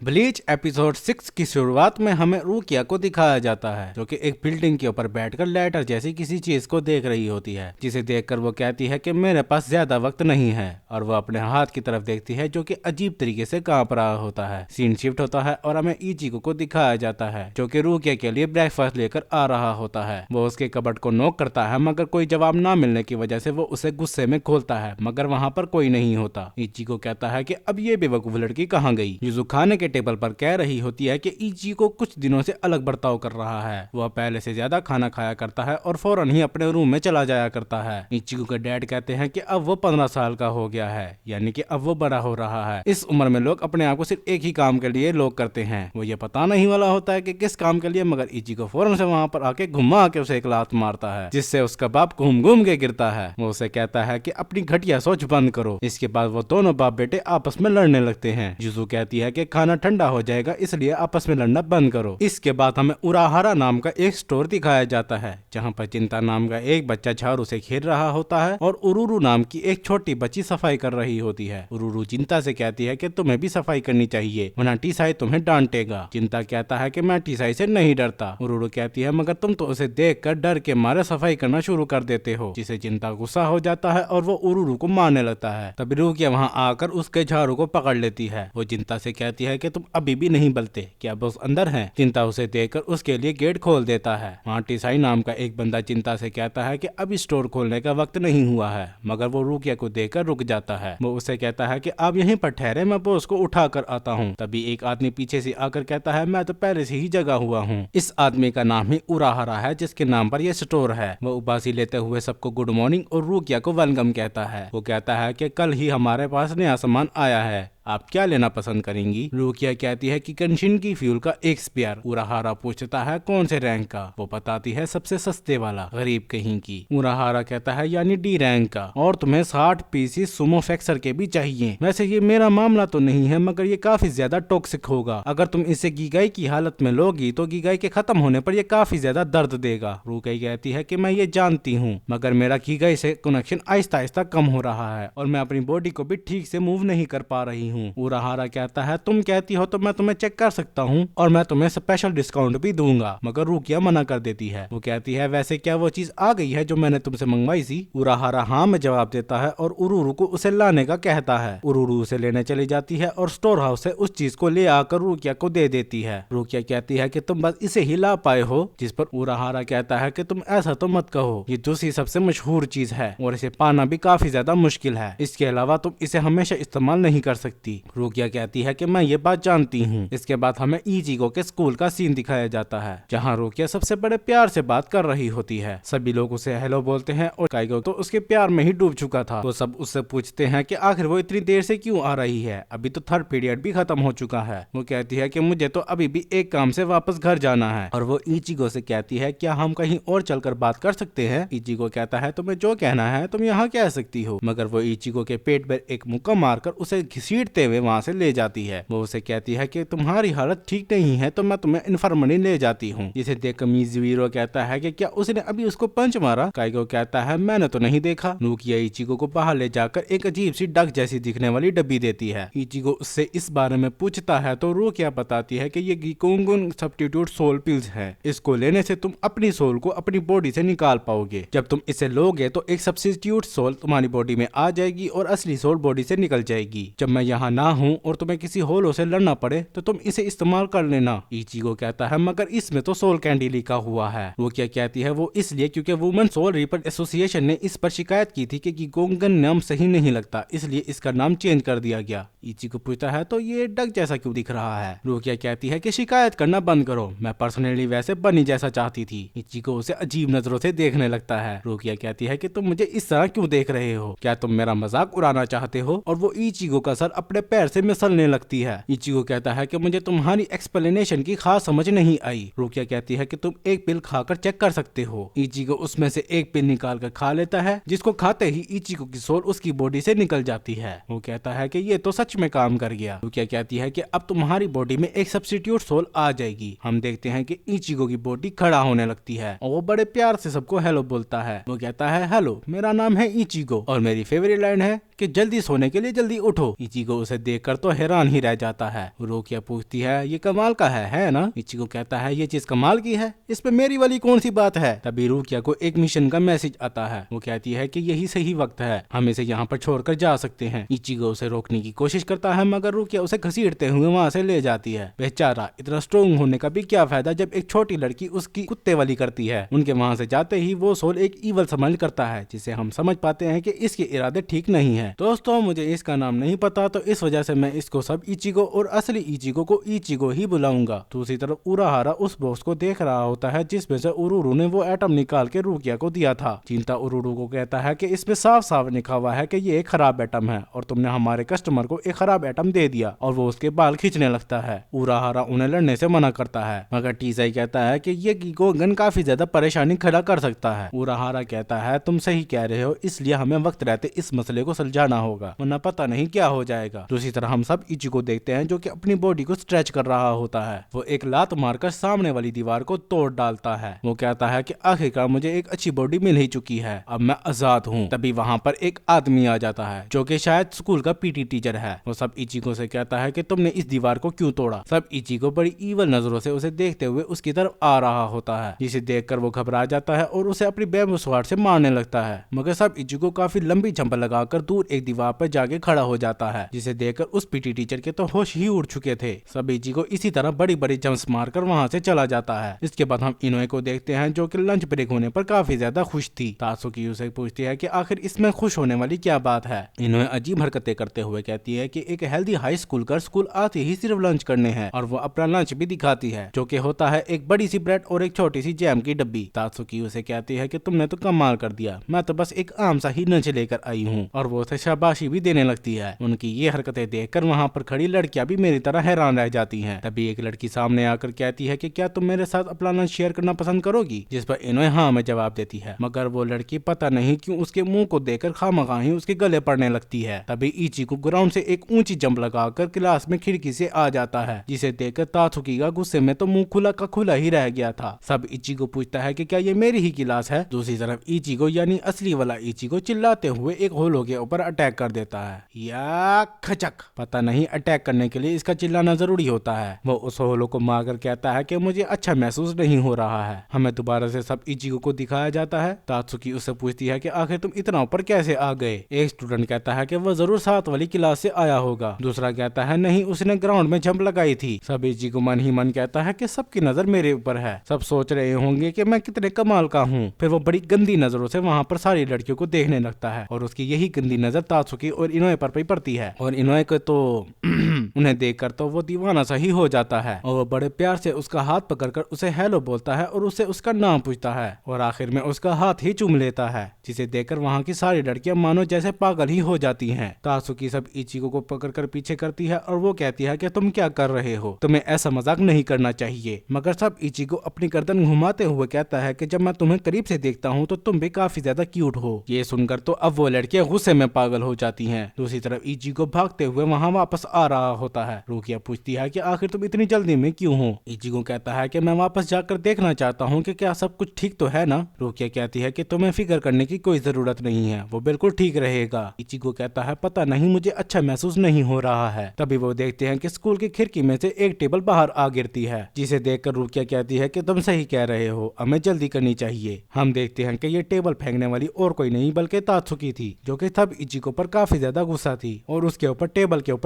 Bleach episode 6 की शुरुआत में हमें रूकिया को दिखाया जाता है जो कि एक बिल्डिंग के ऊपर बैठकर लेटर जैसी किसी चीज को देख रही होती है, जिसे देखकर वो कहती है कि मेरे पास ज्यादा वक्त नहीं है, और वो अपने हाथ की तरफ देखती है जो कि अजीब तरीके से कांप रहा होता है। सीन शिफ्ट होता है और हमें इचिको को दिखाया जाता है जो कि रूकिया के लिए ब्रेकफास्ट लेकर आ रहा होता है। वो उसके कबर्ड को नॉक करता है मगर कोई जवाब ना मिलने की वजह से वो उसे गुस्से में खोलता है, मगर वहाँ पर कोई नहीं होता। इचिको कहता है कि अब ये बेवकूफ लड़की कहाँ गई। युजु खाने के टेबल पर कह रही होती है कि इचिको कुछ दिनों से अलग बर्ताव कर रहा है। वह पहले से ज्यादा खाना खाया करता है और फौरन ही अपने रूम में चला जाया करता है। इचिको के डैड कहते हैं कि अब वो 15 साल का हो गया है, यानी कि अब वो बड़ा हो रहा है। इस उम्र में लोग अपने आप को सिर्फ एक ही काम के लिए लोग करते हैं। वो ये पता नहीं वाला होता है कि किस काम के लिए, मगर इचिको फौरन से वहाँ पर आके घुमा के उसे एक लात मारता है जिससे उसका बाप घूम घूम के गिरता है। वो उसे कहता है कि अपनी घटिया सोच बंद करो। इसके बाद वो दोनों बाप बेटे आपस में लड़ने लगते हैं। युजु कहती है कि खाना ठंडा हो जाएगा इसलिए आपस में लड़ना बंद करो। इसके बाद हमें उराहारा नाम का एक स्टोर दिखाया जाता है जहाँ पर चिंता नाम का एक बच्चा झाड़ू से खेल रहा होता है और उरुरु नाम की एक छोटी बच्ची सफाई कर रही होती है। उरुरु चिंता से कहती है कि तुम्हें भी सफाई करनी चाहिए वरना टीसाई तुम्हें डांटेगा। चिंता कहता है कि मैं टीसाई से नहीं डरता। उरुरु कहती है मगर तुम तो उसे देखकर डर के मारे सफाई करना शुरू कर देते हो, जिसे चिंता गुस्सा हो जाता है और वो उरुरु को मारने लगता है। तभी रूकिया वहाँ आकर उसके झाड़ू को पकड़ लेती है। वो चिंता से कहती है कि तुम अभी भी नहीं बलते, क्या बॉस अंदर है? चिंता उसे देखकर उसके लिए गेट खोल देता है। वहाँ टीसाई नाम का एक बंदा चिंता से कहता है कि अभी स्टोर खोलने का वक्त नहीं हुआ है, मगर वो रूकिया को देखकर रुक जाता है। वो उसे कहता है कि आप यहीं पर ठहरे, मैं बॉस को उठा कर आता हूँ। तभी एक आदमी पीछे से आकर कहता है मैं तो पहले से ही जगा हुआ हूँ। इस आदमी का नाम ही उराहारा है जिसके नाम पर यह स्टोर है। वो उबासी लेते हुए सबको गुड मॉर्निंग और रूकिया को वेलकम कहता है। वो कहता है कि कल ही हमारे पास नया सामान आया है, आप क्या लेना पसंद करेंगी? रूकिया कहती है कि कंशिन की फ्यूल का एक स्पेयर। उराहारा पूछता है कौन से रैंक का? वो बताती है सबसे सस्ते वाला, गरीब कहीं की। उराहारा कहता है यानी डी रैंक का, और तुम्हें 60 पीसीस सुमो फैक्सर के भी चाहिए। वैसे ये मेरा मामला तो नहीं है, मगर ये काफी ज्यादा टॉक्सिक होगा। अगर तुम इसे गीगाई की हालत में लोगी तो गीगाई के खत्म होने पर यह काफी ज्यादा दर्द देगा। रूकिया कहती है कि मैं ये जानती हूँ, मगर मेरा गीगाई से कनेक्शन आहिस्ता आहिस्ता कम हो रहा है और मैं अपनी बॉडी को भी ठीक से मूव नहीं कर पा रही हूँ। उराहारा कहता है तुम कहती हो तो मैं तुम्हें चेक कर सकता हूँ और मैं तुम्हें स्पेशल डिस्काउंट भी दूंगा, मगर रूकिया मना कर देती है। वो कहती है वैसे क्या वो चीज आ गई है जो मैंने तुमसे मंगवाई थी? उराहारा हाँ में जवाब देता है और उरुरु को उसे लाने का कहता है। उरुरु उसे लेने चली जाती है और स्टोर हाउस से उस चीज को ले आकर रूकिया को दे देती है। रूकिया कहती है कि तुम बस इसे ही ला पाए हो, जिस पर उराहारा कहता है कि तुम ऐसा तो मत कहो, ये दूसरी सबसे मशहूर चीज है और इसे पाना भी काफी ज्यादा मुश्किल है। इसके अलावा तुम इसे हमेशा इस्तेमाल नहीं कर सकती। रूकिया कहती है कि मैं ये बात जानती हूँ। इसके बाद हमें इचिको के स्कूल का सीन दिखाया जाता है जहाँ रूकिया सबसे बड़े प्यार से बात कर रही होती है। सभी लोग उसे हेलो बोलते हैं और काइगो तो उसके प्यार में ही डूब चुका था। वो सब उससे पूछते हैं कि आखिर वो इतनी देर से क्यों आ रही है, अभी तो थर्ड पीरियड भी खत्म हो चुका है। वो कहती है कि मुझे तो अभी भी एक काम से वापस घर जाना है, और वो इचिको से कहती है क्या हम कहीं और चलकर बात कर सकते हैं? इचिको कहता है तुम्हें जो कहना है तुम यहाँ कह सकती हो, मगर वो इचिको के पेट पर एक मुक्का मारकर उसे घसीटते हुए वहाँ से ले जाती है। वो उसे कहती है कि तुम्हारी हालत ठीक नहीं है तो मैं तुम्हें इन्फर्मरी ले जाती हूँ। जिसे देखकर मिजुइरो कहता है कि क्या उसने अभी उसको पंच मारा? काइगो कहता है मैंने तो नहीं देखा। रूकिया इचिको को बाहर ले जाकर एक अजीब सी डक जैसी दिखने वाली डब्बी देती है। इचिको उससे इस बारे में पूछता है तो रूकिया बताती है कि ये गिकोंगुन सब्स्टिट्यूट सोल पिल्स है, इसको लेने से तुम अपनी सोल को अपनी बॉडी से निकाल पाओगे। जब तुम इसे लोगे तो एक सब्स्टिट्यूट सोल तुम्हारी बॉडी में आ जाएगी और असली सोल बॉडी से निकल जाएगी। जब मैं यहाँ ना हूँ और तुम्हें किसी होलो से लड़ना पड़े तो तुम इसे इस्तेमाल कर लेना। इचिको कहता है मगर इसमें तो सोल कैंडी लिखा हुआ है। वो क्या कहती है वो इसलिए क्योंकि वुमेन सोल रीपर एसोसिएशन ने इस पर शिकायत की थी कि गिकोंगन नाम सही नहीं लगता, इसलिए इसका नाम चेंज कर दिया गया। इचिको पूछता है तो ये डक जैसा क्यों दिख रहा है? रूकिया कहती है कि शिकायत करना बंद करो, मैं पर्सनली वैसे बनी जैसा चाहती थी। इचिको उसे अजीब नजरों से देखने लगता है। रूकिया कहती है कि तुम मुझे इस तरह क्यों देख रहे हो, क्या तुम मेरा मजाक उड़ाना चाहते हो? और वो इचिको का सर अपने पैर से मिसलने लगती है। इचिको कहता है कि मुझे तुम्हारी एक्सप्लेनेशन की खास समझ नहीं आई। रूकिया कहती है कि तुम एक पिल खाकर चेक कर सकते हो। इचिको उसमें से एक पिल निकाल कर खा लेता है, जिसको खाते ही इचिको की सोल उसकी बॉडी से निकल जाती है। वो कहता है कि ये तो सच में काम कर गया। रूकिया कहती है कि अब तुम्हारी बॉडी में एक सब्स्टिट्यूट सोल आ जाएगी। हम देखते हैं कि इचिको की बॉडी खड़ा होने लगती है और वो बड़े प्यार से सबको हेलो बोलता है। वो कहता है हेलो, मेरा नाम है इचिको और मेरी फेवरेट लाइन है कि जल्दी सोने के लिए जल्दी उठो। इचिको उसे देखकर तो हैरान ही रह जाता है। रोकिया पूछती है ये कमाल का है ना? इचिको कहता है ये चीज कमाल की है, इस पे मेरी वाली कौन सी बात है? तभी रुकिया को एक मिशन का मैसेज आता है। वो कहती है कि यही सही वक्त है, हम इसे यहाँ पर छोड़कर जा सकते हैं। इचिको उसे रोकने की कोशिश करता है मगर रुकिया उसे घसीटते हुए वहाँ से ले जाती है। बेचारा इतना स्ट्रोंग होने का भी क्या फायदा जब एक छोटी लड़की उसकी कुत्ते वाली करती है। उनके वहाँ से जाते ही वो सोल एक ईवल स्माइल करता है जिसे हम समझ पाते हैं कि इसके इरादे ठीक नहीं है। दोस्तों मुझे इसका नाम नहीं पता तो इस वजह से मैं इसको सब इचिको और असली इचिको को इचिको ही बुलाऊंगा। दूसरी तरफ उराहारा उस बॉक्स को देख रहा होता है जिसमें से उरुरु ने वो एटम निकाल के रुकिया को दिया था। चिंता उरुरु को कहता है कि इसमें साफ साफ लिखा हुआ है कि ये एक खराब एटम है और तुमने हमारे कस्टमर को एक खराब एटम दे दिया, और वो उसके बाल खींचने लगता है। उराहारा उन्हें लड़ने से मना करता है मगर टीसाई कहता है कि ये कीको गन काफी ज्यादा परेशानी खड़ा कर सकता है। उराहारा कहता है तुम सही कह रहे हो, इसलिए हमें वक्त रहते इस मसले को सुलझाना होगा वरना पता नहीं क्या हो जाएगा। दूसरी तरह हम सब इचिको देखते हैं जो कि अपनी बॉडी को स्ट्रेच कर रहा होता है। वो एक लात मारकर सामने वाली दीवार को तोड़ डालता है। वो कहता है कि आखिरकार मुझे एक अच्छी बॉडी मिल ही चुकी है, अब मैं आजाद हूँ। तभी वहाँ पर एक आदमी आ जाता है जो कि शायद स्कूल का पीटी टीचर है। वो सब इचिको से कहता है कि तुमने इस दीवार को क्यों तोड़ा। सब इचिको बड़ी ईवल नजरों से उसे देखते हुए उसकी तरफ आ रहा होता है, जिसे देखकर वो घबरा जाता है और उसे अपनी बैम्बू स्वॉर्ड से मारने लगता है। मगर सब इचिको काफी लंबी जंप लगाकर दूर एक दीवार पर जाके खड़ा हो जाता है, जिसे देखकर उस पीटी टीचर के तो होश ही उड़ चुके थे। सब इचिको इसी तरह बड़ी बड़ी जंप्स मारकर वहाँ से चला जाता है। इसके बाद हम इनोए को देखते हैं जो कि लंच ब्रेक होने पर काफी ज्यादा खुश थी। तात्सुकी उसे पूछती है कि आखिर इसमें खुश होने वाली क्या बात है। इनोए अजीब हरकतें करते हुए कहती है कि एक हेल्दी हाई स्कूल कर स्कूल आते ही सिर्फ लंच करने हैं, और वो अपना लंच भी दिखाती है जो कि होता है एक बड़ी सी ब्रेड और एक छोटी सी जैम की डब्बी। तात्सुकी उसे कहती है कि तुमने तो कमाल कर दिया, मैं तो बस एक आम सा ही लंच लेकर आई हूँ, और वो उसे शाबाशी भी देने लगती है। उनकी ये हरकतें देखकर वहाँ पर खड़ी लड़कियां भी मेरी तरह हैरान रह जाती हैं। तभी एक लड़की सामने आकर कहती है कि क्या तुम मेरे साथ अपना लंच शेयर करना पसंद करोगी, जिस पर इनोए हाँ में जवाब देती है। मगर वो लड़की पता नहीं क्यों उसके मुंह को देखकर खामखा ही उसके गले पड़ने लगती है। तभी इचिको ग्राउंड से एक ऊंची जंप लगाकर क्लास में खिड़की से आ जाता है, जिसे देखकर तात्सुकी का गुस्से में तो मुंह खुला का खुला ही रह गया था। सब इचिको पूछता है कि क्या ये मेरी ही क्लास है। दूसरी तरफ इचिको यानी असली वाला इचिको चिल्लाते हुए एक होलो के ऊपर अटैक कर देता है। या खचक, पता नहीं अटैक करने के लिए इसका चिल्लाना जरूरी होता है। वो उस होलो को मारकर कहता है कि मुझे अच्छा महसूस नहीं हो रहा है। हमें दोबारा से सब इचिको को दिखाया जाता है। तात्सुकी उससे पूछती है कि आखिर तुम इतना ऊपर कैसे आ गए। एक स्टूडेंट कहता है कि वो जरूर 7 वाली क्लास से आया होगा। दूसरा कहता है नहीं, उसने ग्राउंड में जंप लगाई थी। सब इचिको मन ही मन कहता है कि सबकी नजर मेरे ऊपर है, सब सोच रहे होंगे कि मैं कितने कमाल का हूँ। फिर वो बड़ी गंदी नजरों से वहाँ पर सारी लड़कियों को देखने लगता है, और उसकी यही गंदी नजर तात्सुकी और इनोए पर भी पड़ती है। और इनोए को तो उन्हें देखकर तो वो दीवाना सा ही हो जाता है, और वो बड़े प्यार से उसका हाथ पकड़कर उसे हेलो बोलता है और उससे उसका नाम पूछता है, और आखिर में उसका हाथ ही चूम लेता है, जिसे देखकर वहाँ की सारी लड़कियां मानो जैसे पागल ही हो जाती हैं। तात्सुकी सब इचिको को पकड़कर पीछे करती है और वो कहती है कि तुम क्या कर रहे हो, तुम्हें ऐसा मजाक नहीं करना चाहिए। मगर सब इचिको अपनी गर्दन घुमाते हुए कहता है कि जब मैं तुम्हें करीब से देखता हूँ तो तुम भी काफी ज्यादा क्यूट हो। ये सुनकर तो अब वो लड़कियां गुस्से में पागल हो जाती हैं। दूसरी तरफ इचिको भागते हुए वहाँ वापस आ रहा होता है। रुकिया पूछती है कि आखिर तुम इतनी जल्दी में क्यों हो। इचिको कहता है कि मैं वापस जाकर देखना चाहता हूँ कि क्या सब कुछ ठीक तो है ना। रुकिया कहती है कि तुम्हें फिक्र करने की कोई जरूरत नहीं है, वो बिल्कुल ठीक रहेगा। इचिको कहता है पता नहीं मुझे अच्छा महसूस नहीं हो रहा है। तभी वो देखते हैं कि स्कूल की खिड़की में से एक टेबल बाहर आ गिरती है, जिसे देखकर रुकिया कहती है कि तुम सही कह रहे हो, हमें जल्दी करनी चाहिए। हम देखते हैं कि ये टेबल फेंकने वाली और कोई नहीं बल्कि तात्सुकी थी, जो कि सब इचिको पर काफी ज्यादा गुस्सा थी और उसके ऊपर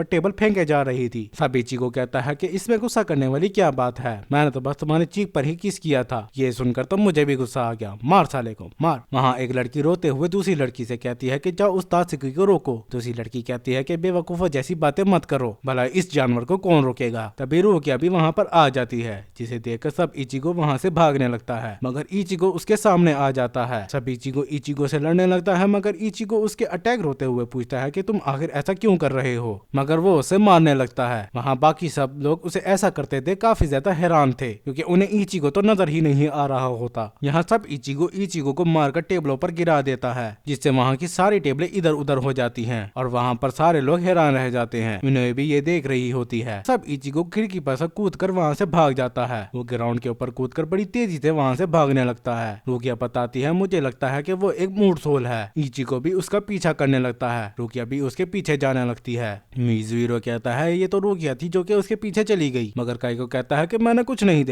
टेबल फेंके जा रही थी। सब इचिको कहता है कि इसमें गुस्सा करने वाली क्या बात है, मैंने तो बस तुम्हारी चीख पर ही किस किया था। ये सुनकर तो मुझे भी गुस्सा आ गया, मार साले को मार। वहाँ एक लड़की रोते हुए दूसरी लड़की से कहती है कि जाओ उस तात्सुकी को रोको। दूसरी लड़की कहती है कि बेवकूफो जैसी बातें मत करो, भला इस जानवर को कौन रोकेगा। तभी रुकिया भी वहाँ पर आ जाती है, जिसे देखकर सब इचिको वहाँ से भागने लगता है, मगर इचिको उसके सामने आ जाता है। सब इचिको से लड़ने लगता है, मगर इचिको उसके अटैक रोते हुए पूछता है कि तुम आखिर ऐसा क्यों कर रहे हो, मगर वो उसे मारने मारने लगता है। वहाँ बाकी सब लोग उसे ऐसा करते देख काफी ज्यादा हैरान थे, क्योंकि उन्हें इचिगो तो नजर ही नहीं आ रहा होता। यहाँ सब इचिगो को मारकर टेबलों पर गिरा देता है, जिससे वहाँ की सारी टेबलें इधर उधर हो जाती हैं और वहाँ पर सारे लोग हैरान रह जाते हैं। इन्हें भी ये देख रही होती है। सब इचिगो खिड़की पर से कूद कर वहाँ से भाग जाता है। वो ग्राउंड के ऊपर कूदकर बड़ी तेजी से वहाँ से भागने लगता है। रुकिया बताती है, मुझे लगता है कि वो एक मूड सोल है। इचिगो भी उसका पीछा करने लगता है। रुकिया भी उसके पीछे जाने लगती है। मिजुरो कहता है, ये तो रुकिया थी जो कि उसके पीछे चली गई। मगर काइको कहता है कि मैंने कुछ नहीं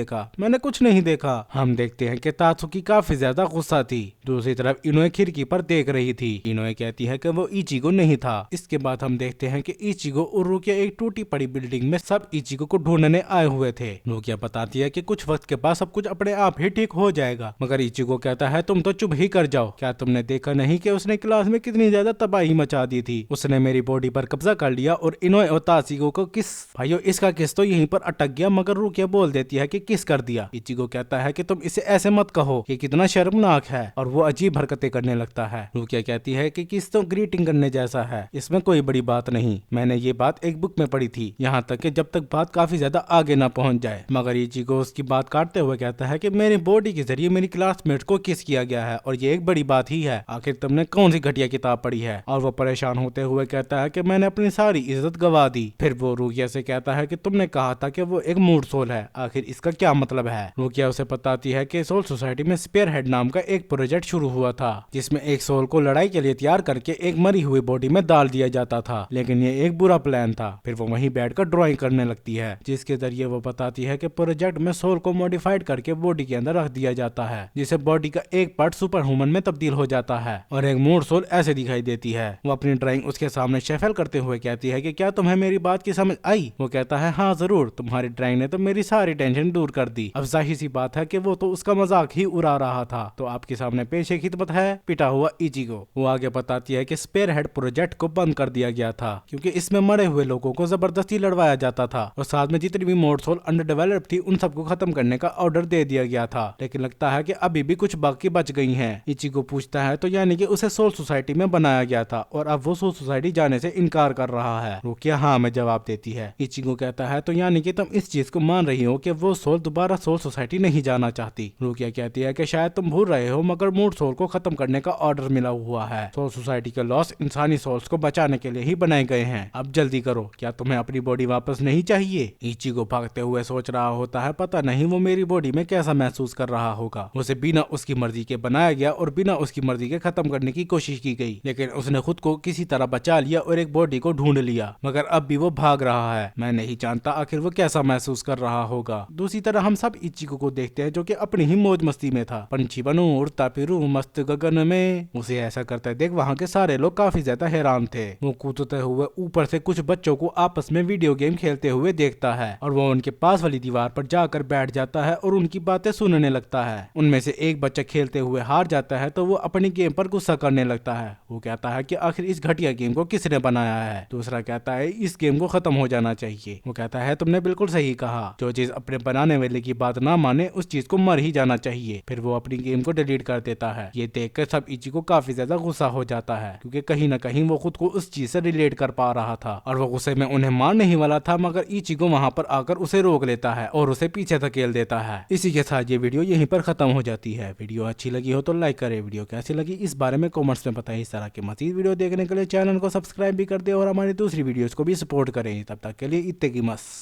देखा। हम देखते हैं कि तात्सुकी काफी ज्यादा गुस्सा थी। दूसरी तरफ इनोए खिड़की पर देख रही थी। इनोए कहती है कि वो इचिगो नहीं था। इसके बाद हम देखते हैं कि इचिगो और रुकिया एक टूटी पड़ी बिल्डिंग में सब इचिगो को ढूंढने आए हुए थे। रुकिया बताती है कि कुछ वक्त के बाद सब कुछ अपने आप ही ठीक हो जाएगा। मगर इचिगो कहता है, तुम तो चुप ही कर जाओ। क्या तुमने देखा नहीं कि उसने क्लास में कितनी ज्यादा तबाही मचा दी थी? उसने मेरी बॉडी पर कब्जा कर लिया और इनोए और तात्सुकी को किस भाइयों इसका किस तो यहीं पर अटक गया। मगर रुकिया बोल देती है कि किस कर दिया। इचिगो कहता है कि तुम इसे ऐसे मत कहो, ये कितना शर्मनाक है, और वो अजीब हरकतें करने लगता है। रुकिया कहती है कि किस तो ग्रीटिंग करने जैसा है, इसमें कोई बड़ी बात नहीं। मैंने ये बात एक बुक में पढ़ी थी, यहाँ तक कि जब तक बात काफी ज्यादा आगे ना पहुंच जाए। मगर इचिगो उसकी बात काटते हुए कहता है कि मेरी बॉडी के जरिए मेरी क्लासमेट को किस किया गया है और ये एक बड़ी बात ही है। आखिर तुमने कौन सी घटिया किताब पढ़ी है? और वो परेशान होते हुए कहता है कि मैंने अपनी सारी इज्जत गवा दी। फिर वो रुकिया से कहता है कि तुमने कहा था कि वो एक मूड सोल है, आखिर इसका क्या मतलब है? रुकिया उसे बताती है कि सोल सोसाइटी में स्पेयर हेड नाम का एक प्रोजेक्ट शुरू हुआ था, जिसमें एक सोल को लड़ाई के लिए तैयार करके एक मरी हुई बॉडी में डाल दिया जाता था। लेकिन ये एक बुरा प्लान था। फिर वो वहीं बैठकर ड्राइंग करने लगती है, जिसके जरिए वो बताती है कि प्रोजेक्ट में सोल को मॉडिफाइड करके बॉडी के अंदर रख दिया जाता है, जिससे बॉडी का एक पार्ट सुपर ह्यूमन में तब्दील हो जाता है और एक मूड सोल ऐसे दिखाई देती है। वो अपनी ड्राइंग उसके सामने शफल करते हुए कहती है कि क्या तुम्हें मेरी बात की समझ आई? वो कहता है, हाँ जरूर, तुम्हारी ड्राइंग ने तो मेरी सारी टेंशन दूर कर दी। अब जाहिर सी बात है कि वो तो उसका मजाक ही उड़ा रहा था। तो आपके सामने पेश एक खिदमत है, पिटा हुआ इचिगो। वो आगे बताती है कि स्पेयर हेड प्रोजेक्ट को बंद कर दिया गया था, क्योंकि इसमें मरे हुए लोगों को जबरदस्ती लड़वाया जाता था और साथ में जितनी भी मूड सोल अंडर डेवलप थी उन सबको खत्म करने का ऑर्डर दे दिया गया था। लेकिन लगता है कि अभी भी कुछ बाकी बच गई हैं। इचिगो पूछता है, तो यानी कि उसे सोल सोसाइटी में बनाया गया था और अब वो सोल सोसाइटी जाने से इनकार कर रहा है? रुकिया हाँ में जवाब देती है। इचिगो कहता है, तो यानी कि तुम इस चीज को मान रही हो कि वो सोल दोबारा सोल सोसाइटी नहीं जाना चाहती? रुकिया कहती है कि शायद तुम भूल रहे हो, मगर मूड सोल को खत्म करने का ऑर्डर मिला हुआ है। सोल सोसाइटी के लॉस इंसानी सोल्स को बचाने के लिए ही बनाए गए हैं। अब जल्दी करो, क्या तुम्हें अपनी बॉडी वापस नहीं चाहिए? इचिगो भागते हुए सोच रहा होता है, पता नहीं वो मेरी बॉडी में कैसा महसूस कर रहा होगा। उसे बिना उसकी मर्जी के बनाया गया और बिना उसकी मर्जी के खत्म करने की कोशिश की गई, लेकिन उसने खुद को किसी तरह बचा लिया और एक बॉडी को ढूंढ लिया। मगर अब भी वो भाग रहा है। मैं नहीं जानता आखिर वो कैसा महसूस कर रहा होगा। दूसरी तरह हम सब इचिगो को देखते हैं जो कि अपनी ही मौज मस्ती में था। पंछी बनूं उड़ता फिरूं मस्त गगन में। उसे ऐसा करते देख वहाँ के सारे लोग काफी ज्यादा हैरान थे। वो कूदते हुए ऊपर से कुछ बच्चों को आपस में वीडियो गेम खेलते हुए देखता है और वो उनके पास वाली दीवार पर जाकर बैठ जाता है और उनकी बातें सुनने लगता है। उनमें से एक बच्चा खेलते हुए हार जाता है तो वो अपनी गेम पर गुस्सा करने लगता है। वो कहता है कि आखिर इस घटिया गेम को किसने बनाया है? दूसरा कहता है, इस गेम को खत्म हो जाना चाहिए। वो कहता है, तुमने बिल्कुल सही कहा, जो चीज अपने बनाने वाले की बात ना माने उस चीज को मर ही जाना चाहिए। फिर वो अपनी गेम को डिलीट कर देता है। ये देखकर सब इचिगो काफी ज्यादा गुस्सा हो जाता है, क्योंकि कहीं न कहीं वो खुद को उस चीज से रिलेट कर पा रहा था और वो गुस्से में उन्हें मारने ही वाला था। मगर इचिगो वहाँ पर आकर उसे रोक लेता है और उसे पीछे धकेल देता है। इसी के साथ ये वीडियो यहीं पर खत्म हो जाती है। वीडियो अच्छी लगी हो तो लाइक करें, वीडियो कैसी लगी इस बारे में कमेंट्स में बताएं। इस तरह के मजीद वीडियो देखने के लिए चैनल को सब्सक्राइब भी कर दे और हमारी दूसरी वीडियोस को भी सपोर्ट करें। तब तक के लिए इत्ते की मस्त।